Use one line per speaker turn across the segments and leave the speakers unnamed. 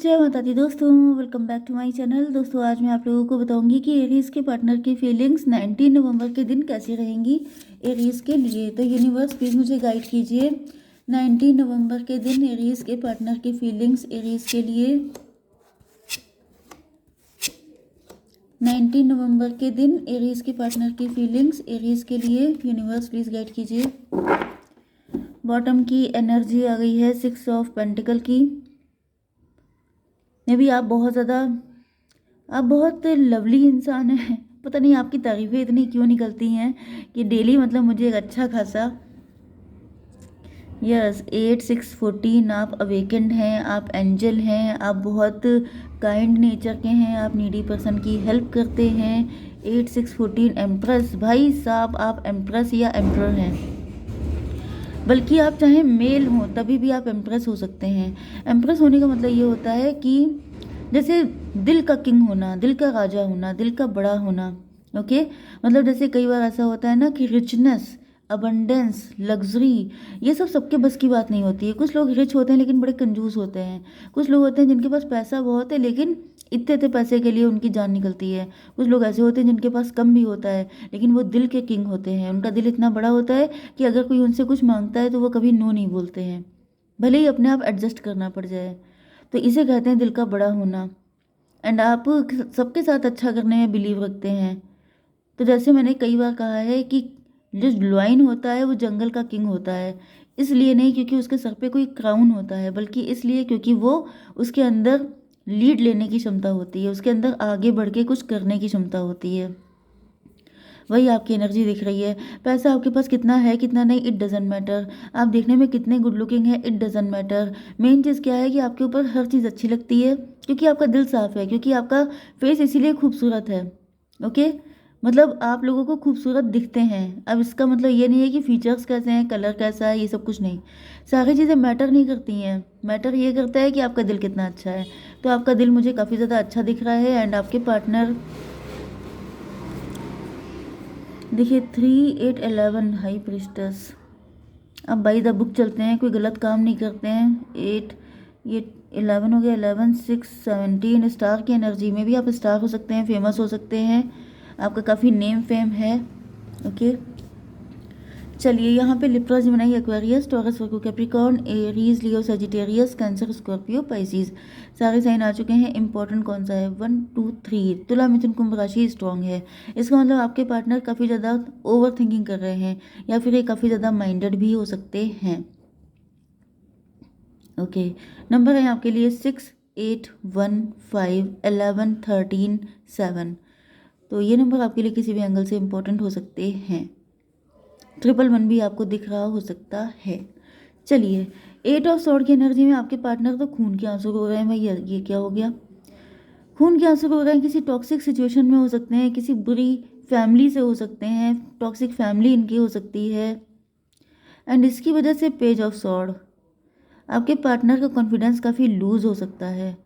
जय माता दी दोस्तों, welcome back to my channel. दोस्तों आज मैं आप लोगों को बताऊंगी कि एरीज के पार्टनर की फीलिंग्स 19 नवंबर के दिन कैसी रहेंगी एरीज के लिए। तो यूनिवर्स प्लीज़ मुझे गाइड कीजिए 19 नवंबर के दिन एरीज के पार्टनर की फीलिंग्स एरीज के लिए। 19 नवंबर के दिन एरीज के पार्टनर की फीलिंग्स एरीज के लिए यूनिवर्स प्लीज़ गाइड कीजिए। बॉटम की एनर्जी आ गई है 6 ऑफ पेंटिकल की। मे भी आप बहुत लवली इंसान हैं। पता नहीं आपकी तारीफ़ें इतनी क्यों निकलती हैं कि डेली मतलब मुझे एक अच्छा खासा 8 6 14 आप अवेकेंड हैं, आप एंजल हैं, आप बहुत काइंड नेचर के हैं, आप नीडी पर्सन की हेल्प करते हैं। 8 6 14 एम्प्रेस, भाई साहब आप एम्प्रेस या एम्प्रर हैं, बल्कि आप चाहे मेल हों तभी भी आप एम्प्रेस हो सकते हैं। एम्प्रेस होने का मतलब ये होता है कि जैसे दिल का किंग होना, दिल का राजा होना, दिल का बड़ा होना। ओके, मतलब जैसे कई बार ऐसा होता है ना कि रिचनेस, अबंडेंस, लग्जरी, ये सब सबके बस की बात नहीं होती है। कुछ लोग रिच होते हैं लेकिन बड़े कंजूस होते हैं। कुछ लोग होते हैं जिनके पास पैसा बहुत है लेकिन इतने पैसे के लिए उनकी जान निकलती है। कुछ लोग ऐसे होते हैं जिनके पास कम भी होता है लेकिन वो दिल के किंग होते हैं। उनका दिल इतना बड़ा होता है कि अगर कोई उनसे कुछ मांगता है तो वो कभी नो नहीं बोलते हैं, भले ही अपने आप एडजस्ट करना पड़ जाए। तो इसे कहते हैं दिल का बड़ा होना। एंड आप सबके साथ अच्छा करने में बिलीव रखते हैं। तो जैसे मैंने कई बार कहा है कि जो लॉयन होता है वो जंगल का किंग होता है, इसलिए नहीं क्योंकि उसके सर पे कोई क्राउन होता है, बल्कि इसलिए क्योंकि वो उसके अंदर लीड लेने की क्षमता होती है, उसके अंदर आगे बढ़ के कुछ करने की क्षमता होती है। वही आपकी एनर्जी दिख रही है। पैसा आपके पास कितना है कितना नहीं, इट डजेंट मैटर। आप देखने में कितने गुड लुकिंग है, इट डजेंट मैटर। मेन चीज़ क्या है कि आपके ऊपर हर चीज़ अच्छी लगती है क्योंकि आपका दिल साफ है, क्योंकि आपका फेस इसीलिए खूबसूरत है। ओके, मतलब आप लोगों को खूबसूरत दिखते हैं। अब इसका मतलब ये नहीं है कि फीचर्स कैसे हैं, कलर कैसा है, ये सब कुछ नहीं। सारी चीज़ें मैटर नहीं करती हैं। मैटर ये करता है कि आपका दिल कितना अच्छा है। तो आपका दिल मुझे काफ़ी ज़्यादा अच्छा दिख रहा है। एंड आपके पार्टनर देखिए 3 8 11 हाई प्रिस्टस। अब बाई द बुक चलते हैं, कोई गलत काम नहीं करते हैं। 8 ये 11 हो गया, 11 6 17 स्टार की एनर्जी में भी आप स्टार हो सकते हैं, फेमस हो सकते हैं, आपका काफ़ी नेम फेम है। ओके, चलिए यहाँ पे लिब्रा, जेमिनी, एक्वेरियस, टॉरस, वर्गो, कैप्रिकॉर्न, एरीज, लियो, सजिटेरियस, कैंसर, स्कॉर्पियो, पाइसिस, सारे साइन आ चुके हैं। इंपॉर्टेंट कौन सा है? 1 2 3। तुला, मिथुन, कुंभ राशि स्ट्रॉन्ग है। इसका मतलब आपके पार्टनर काफ़ी ज़्यादा ओवर थिंकिंग कर रहे हैं या फिर ये काफ़ी ज़्यादा माइंडेड भी हो सकते हैं। ओके, नंबर है आपके लिए 6 8 1 5 11 13 7। तो ये नंबर आपके लिए किसी भी एंगल से इम्पोर्टेंट हो सकते हैं। 111 भी आपको दिख रहा हो सकता है। चलिए 8 ऑफ सॉर्ड की एनर्जी में आपके पार्टनर तो खून के आंसू रो रहे हैं। भाई ये क्या हो गया? खून के आंसू रो रहे हैं, किसी टॉक्सिक सिचुएशन में हो सकते हैं, किसी बुरी फैमिली से हो सकते हैं, टॉक्सिक फैमिली इनकी हो सकती है। एंड इसकी वजह से पेज ऑफ सॉर्ड, आपके पार्टनर का कॉन्फिडेंस काफ़ी लूज़ हो सकता है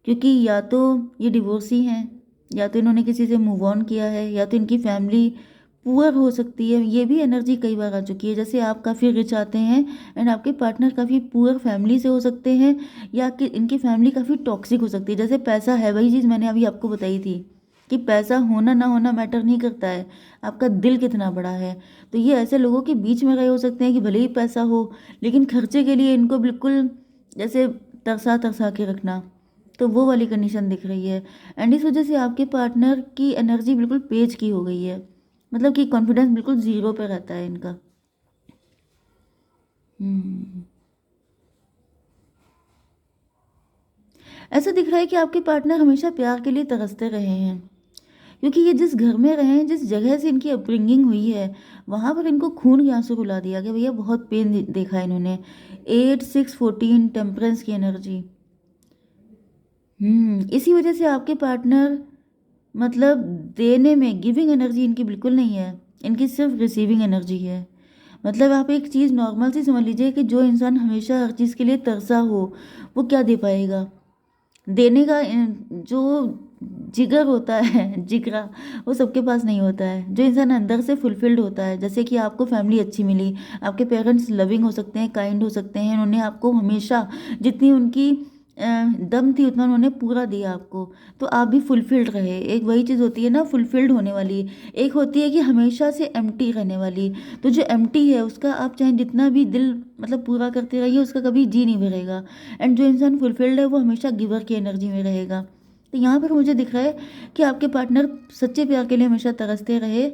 क्योंकि या तो ये डिवोर्सी हैं, या तो इन्होंने किसी से मूव ऑन किया है, या तो इनकी फैमिली पुअर हो सकती है। ये भी एनर्जी कई बार आ चुकी है। जैसे आप काफ़ी रिच आते हैं एंड आपके पार्टनर काफ़ी पुअर फैमिली से हो सकते हैं, या कि इनकी फैमिली काफ़ी टॉक्सिक हो सकती है। जैसे पैसा है, वही चीज़ मैंने अभी आपको बताई थी कि पैसा होना ना होना मैटर नहीं करता है, आपका दिल कितना बड़ा है। तो ये ऐसे लोगों के बीच में रहे हो सकते हैं कि भले ही पैसा हो लेकिन खर्चे के लिए इनको बिल्कुल जैसे तरसा तरसा के रखना, तो वो वाली कंडीशन दिख रही है। एंड इस वजह से आपके पार्टनर की एनर्जी बिल्कुल पेज की हो गई है, मतलब कि कॉन्फिडेंस बिल्कुल ज़ीरो पे रहता है इनका। ऐसा दिख रहा है कि आपके पार्टनर हमेशा प्यार के लिए तरसते रहे हैं क्योंकि ये जिस घर में रहे हैं, जिस जगह से इनकी अपब्रिंगिंग हुई है, वहाँ पर इनको खून के आंसू रुला दिया गया। भैया बहुत पेन देखा है इन्होंने। 8 6 14 टेम्परेंस की एनर्जी। इसी वजह से आपके पार्टनर मतलब देने में गिविंग एनर्जी इनकी बिल्कुल नहीं है, इनकी सिर्फ रिसीविंग एनर्जी है। मतलब आप एक चीज़ नॉर्मल सी समझ लीजिए कि जो इंसान हमेशा हर चीज़ के लिए तरसा हो वो क्या दे पाएगा? देने का जो जिगर होता है जिगरा, वो सबके पास नहीं होता है। जो इंसान अंदर से फुलफिल्ड होता है, जैसे कि आपको फैमिली अच्छी मिली, आपके पेरेंट्स लविंग हो सकते हैं, काइंड हो सकते हैं, उन्होंने आपको हमेशा जितनी उनकी दम थी उतना उन्होंने पूरा दिया आपको, तो आप भी फुलफिल्ड रहे। एक वही चीज़ होती है ना फुलफिल्ड होने वाली, एक होती है कि हमेशा से एम्प्टी रहने वाली। तो जो एम्प्टी है उसका आप चाहे जितना भी दिल मतलब पूरा करते रहिए, उसका कभी जी नहीं भरेगा। एंड जो इंसान फुलफिल्ड है वो हमेशा गिवर की एनर्जी में रहेगा। तो यहाँ पर मुझे दिख रहा है कि आपके पार्टनर सच्चे प्यार के लिए हमेशा तरसते रहे,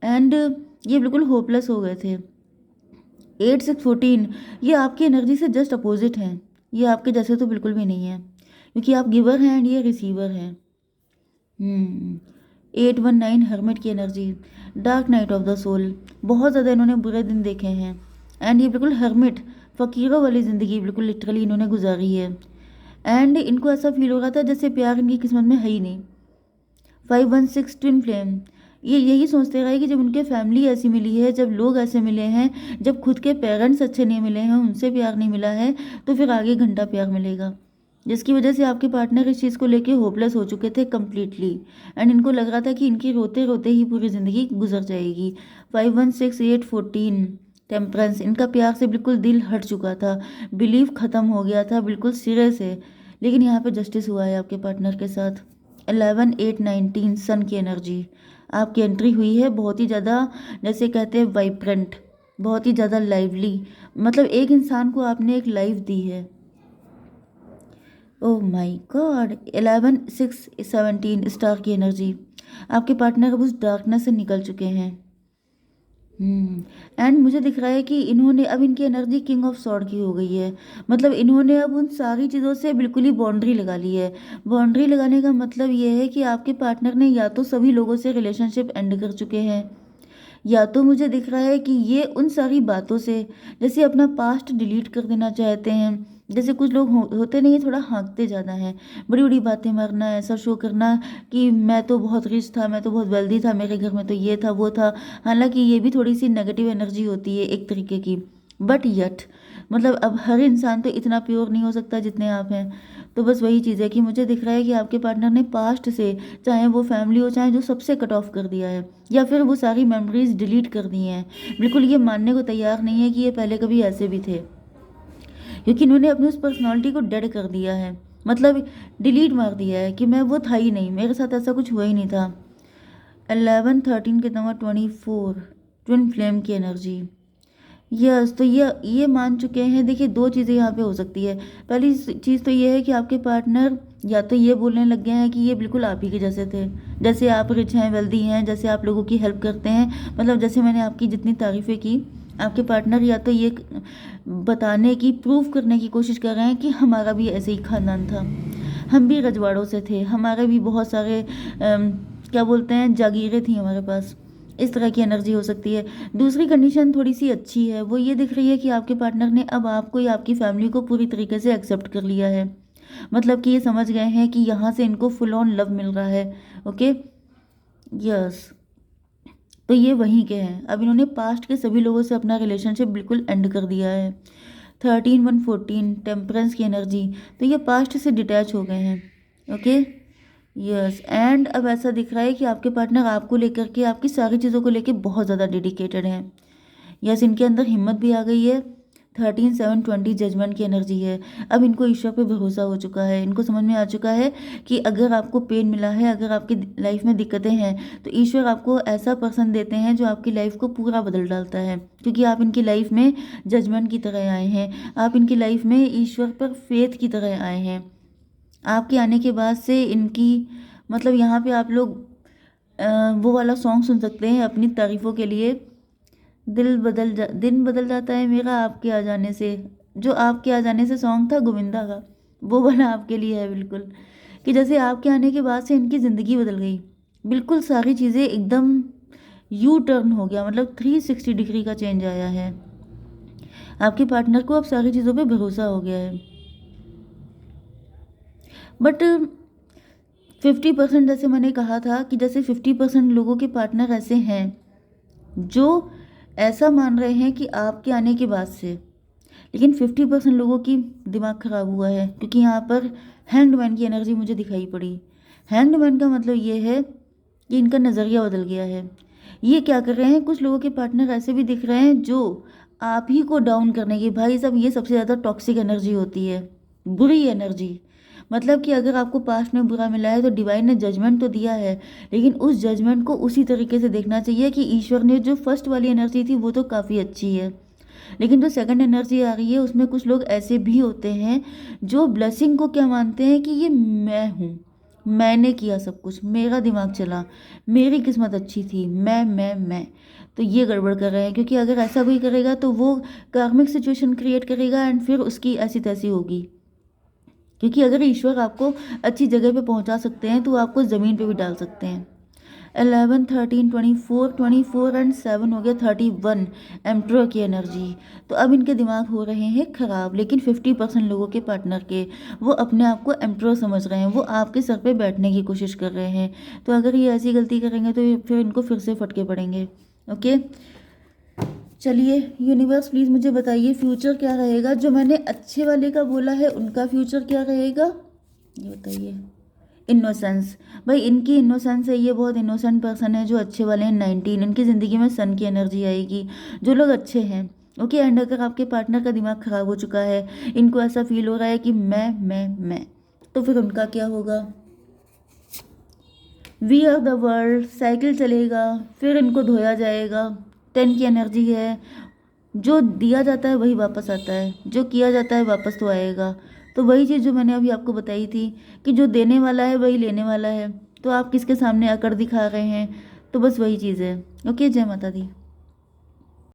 एंड ये बिल्कुल होपलेस हो गए थे। 8 6 14 ये आपकी एनर्जी से जस्ट अपोजिट हैं। ये आपके जैसे तो बिल्कुल भी नहीं है, क्योंकि आप गिवर हैं एंड ये रिसीवर हैं। 8 1 9 हर्मिट की energy, dark night of the soul. बहुत ज़्यादा इन्होंने बुरे दिन देखे हैं, एंड ये बिल्कुल हर्मिट फ़कीरों वाली ज़िंदगी बिल्कुल लिटरली इन्होंने गुजारी है। एंड इनको ऐसा फील हो रहा था जैसे प्यार इनकी किस्मत में है ही नहीं। 5 1 6 ट्विन फ्लेम, ये यही सोचते रहे कि जब उनके फैमिली ऐसी मिली है, जब लोग ऐसे मिले हैं, जब खुद के पेरेंट्स अच्छे नहीं मिले हैं, उनसे प्यार नहीं मिला है, तो फिर आगे घंटा प्यार मिलेगा। जिसकी वजह से आपके पार्टनर इस चीज़ को लेके होपलेस हो चुके थे कम्प्लीटली, एंड इनको लग रहा था कि इनकी रोते रोते ही पूरी ज़िंदगी गुजर जाएगी। 5 1 6 8 14 टेम्परेंस, इनका प्यार से बिल्कुल दिल हट चुका था, बिलीव ख़त्म हो गया था बिल्कुल सिरे से। लेकिन यहाँ पे जस्टिस हुआ है आपके पार्टनर के साथ। 11 8 19 सन की एनर्जी, आपकी एंट्री हुई है बहुत ही ज़्यादा, जैसे कहते हैं वाइब्रेंट, बहुत ही ज़्यादा लाइवली। मतलब एक इंसान को आपने एक लाइफ दी है। Oh my God. 11 6 17 स्टार की एनर्जी, आपके पार्टनर अब उस डार्कनेस से निकल चुके हैं। एंड मुझे दिख रहा है कि इन्होंने अब इनकी एनर्जी किंग ऑफ सॉर्ड की हो गई है। मतलब इन्होंने अब उन सारी चीज़ों से बिल्कुल ही बाउंड्री लगा ली है। बाउंड्री लगाने का मतलब ये है कि आपके पार्टनर ने या तो सभी लोगों से रिलेशनशिप एंड कर चुके हैं, या तो मुझे दिख रहा है कि ये उन सारी बातों से जैसे अपना पास्ट डिलीट कर देना चाहते हैं। जैसे कुछ लोग होते नहीं, थोड़ा हाँकते ज़्यादा हैं, बड़ी बड़ी बातें मारना, ऐसा शो करना कि मैं तो बहुत रिच था, मैं तो बहुत वेल्दी था, मेरे घर में तो ये था वो था। हालांकि ये भी थोड़ी सी नेगेटिव एनर्जी होती है एक तरीके की, बट यट मतलब अब हर इंसान तो इतना प्योर नहीं हो सकता जितने आप हैं। तो बस वही चीज़ है कि मुझे दिख रहा है कि आपके पार्टनर ने पास्ट से, चाहे वो फैमिली हो, चाहे जो सबसे कट ऑफ कर दिया है, या फिर वो सारी मेमोरीज डिलीट कर दी हैं। बिल्कुल ये मानने को तैयार नहीं है कि ये पहले कभी ऐसे भी थे, क्योंकि इन्होंने अपनी उस पर्सनालिटी को डेड कर दिया है, मतलब डिलीट मार दिया है कि मैं वो था ही नहीं, मेरे साथ ऐसा कुछ हुआ ही नहीं था। 11 13 कितना हुआ, 24 ट्विन फ्लेम की एनर्जी। यस, तो ये मान चुके हैं। देखिए दो चीज़ें यहाँ पे हो सकती है। पहली चीज़ तो ये है कि आपके पार्टनर या तो ये बोलने लग गए हैं कि ये बिल्कुल आप ही के जैसे थे, जैसे आप रिच हैं, वेल्दी हैं, जैसे आप लोगों की हेल्प करते हैं। मतलब जैसे मैंने आपकी जितनी तारीफ़ें की, आपके पार्टनर या तो ये बताने की, प्रूव करने की कोशिश कर रहे हैं कि हमारा भी ऐसे ही खानदान था, हम भी रजवाड़ों से थे, हमारे भी बहुत सारे क्या बोलते हैं जागीरें थी हमारे पास। इस तरह की एनर्जी हो सकती है। दूसरी कंडीशन थोड़ी सी अच्छी है, वो ये दिख रही है कि आपके पार्टनर ने अब आपको या आपकी फैमिली को पूरी तरीके से एक्सेप्ट कर लिया है। मतलब कि ये समझ गए हैं कि यहाँ से इनको फुल ऑन लव मिल रहा है। ओके, यस, तो ये वहीं के हैं। अब इन्होंने पास्ट के सभी लोगों से अपना रिलेशनशिप बिल्कुल एंड कर दिया है। 13 1 14 टेम्परेंस की एनर्जी, तो ये पास्ट से डिटैच हो गए हैं। ओके, यस, एंड अब ऐसा दिख रहा है कि आपके पार्टनर आपको लेकर के, आपकी सारी चीज़ों को लेकर बहुत ज़्यादा डेडिकेटेड हैं। यस, इनके अंदर हिम्मत भी आ गई है। 13 7 20 जजमेंट की एनर्जी है। अब इनको ईश्वर पे भरोसा हो चुका है, इनको समझ में आ चुका है कि अगर आपको पेन मिला है, अगर आपकी लाइफ में दिक्कतें हैं, तो ईश्वर आपको ऐसा पर्सन देते हैं जो आपकी लाइफ को पूरा बदल डालता है, क्योंकि आप इनकी लाइफ में जजमेंट की तरह आए हैं, आप इनकी लाइफ में ईश्वर पर फेथ की तरह आए हैं। आपके आने के बाद से इनकी मतलब यहाँ पे आप लोग वो वाला सॉन्ग सुन सकते हैं अपनी तारीफ़ों के लिए, दिन बदल जाता है मेरा आपके आ जाने से। जो आपके आ जाने से सॉन्ग था गोविंदा का, वो वाला आपके लिए है बिल्कुल, कि जैसे आपके आने के बाद से इनकी ज़िंदगी बदल गई, बिल्कुल सारी चीज़ें एकदम यू टर्न हो गया, मतलब 360 डिग्री का चेंज आया है। आपके पार्टनर को अब सारी चीज़ों पे भरोसा हो गया है। बट 50% जैसे मैंने कहा था कि जैसे 50% लोगों के पार्टनर ऐसे हैं जो ऐसा मान रहे हैं कि आपके आने के बाद से, लेकिन 50% लोगों की दिमाग ख़राब हुआ है, क्योंकि यहाँ पर हैंगमैन की एनर्जी मुझे दिखाई पड़ी। हैंगमैन का मतलब ये है कि इनका नज़रिया बदल गया है। ये क्या कर रहे हैं, कुछ लोगों के पार्टनर ऐसे भी दिख रहे हैं जो आप ही को डाउन करने की, भाई साहब ये सबसे ज़्यादा टॉक्सिक एनर्जी होती है। बुरी एनर्जी, मतलब कि अगर आपको पास्ट में बुरा मिला है तो डिवाइन ने जजमेंट तो दिया है, लेकिन उस जजमेंट को उसी तरीके से देखना चाहिए कि ईश्वर ने जो फर्स्ट वाली एनर्जी थी वो तो काफ़ी अच्छी है, लेकिन जो सेकंड एनर्जी आ रही है उसमें कुछ लोग ऐसे भी होते हैं जो ब्लेसिंग को क्या मानते हैं कि ये मैं हूँ, मैंने किया सब कुछ, मेरा दिमाग चला, मेरी किस्मत अच्छी थी, मैं तो ये गड़बड़ कर रहे हैं, क्योंकि अगर ऐसा कोई करेगा तो वो कार्मिक सिचुएशन क्रिएट करेगा एंड फिर उसकी ऐसी तैसी होगी। क्योंकि अगर ईश्वर आपको अच्छी जगह पे पहुंचा सकते हैं तो वो आपको ज़मीन पे भी डाल सकते हैं। 11 13 24 एंड 7 हो गया 31 एम्प्रो की एनर्जी। तो अब इनके दिमाग हो रहे हैं ख़राब, लेकिन 50% लोगों के पार्टनर के वो अपने आप को एम्प्रो समझ रहे हैं, वो आपके सर पे बैठने की कोशिश कर रहे हैं। तो अगर ये ऐसी गलती करेंगे तो फिर इनको फिर से फटके पड़ेंगे। ओके, चलिए यूनिवर्स प्लीज़ मुझे बताइए फ्यूचर क्या रहेगा, जो मैंने अच्छे वाले का बोला है उनका फ्यूचर क्या रहेगा, ये बताइए। इनोसेंस, भाई इनकी इनोसेंस है, ये बहुत इनोसेंट पर्सन है जो अच्छे वाले हैं। 19 इनकी ज़िंदगी में सन की एनर्जी आएगी, जो लोग अच्छे हैं। ओके, एंड अगर आपके पार्टनर का दिमाग ख़राब हो चुका है, इनको ऐसा फील हो रहा है कि मैं, तो फिर उनका क्या होगा। We are the world, cycle चलेगा, फिर इनको धोया जाएगा। 10 की एनर्जी है, जो दिया जाता है वही वापस आता है, जो किया जाता है वापस तो आएगा। तो वही चीज़ जो मैंने अभी आपको बताई थी कि जो देने वाला है वही लेने वाला है, तो आप किसके सामने अकड़ दिखा रहे हैं, तो बस वही चीज़ है। ओके, जय माता दी।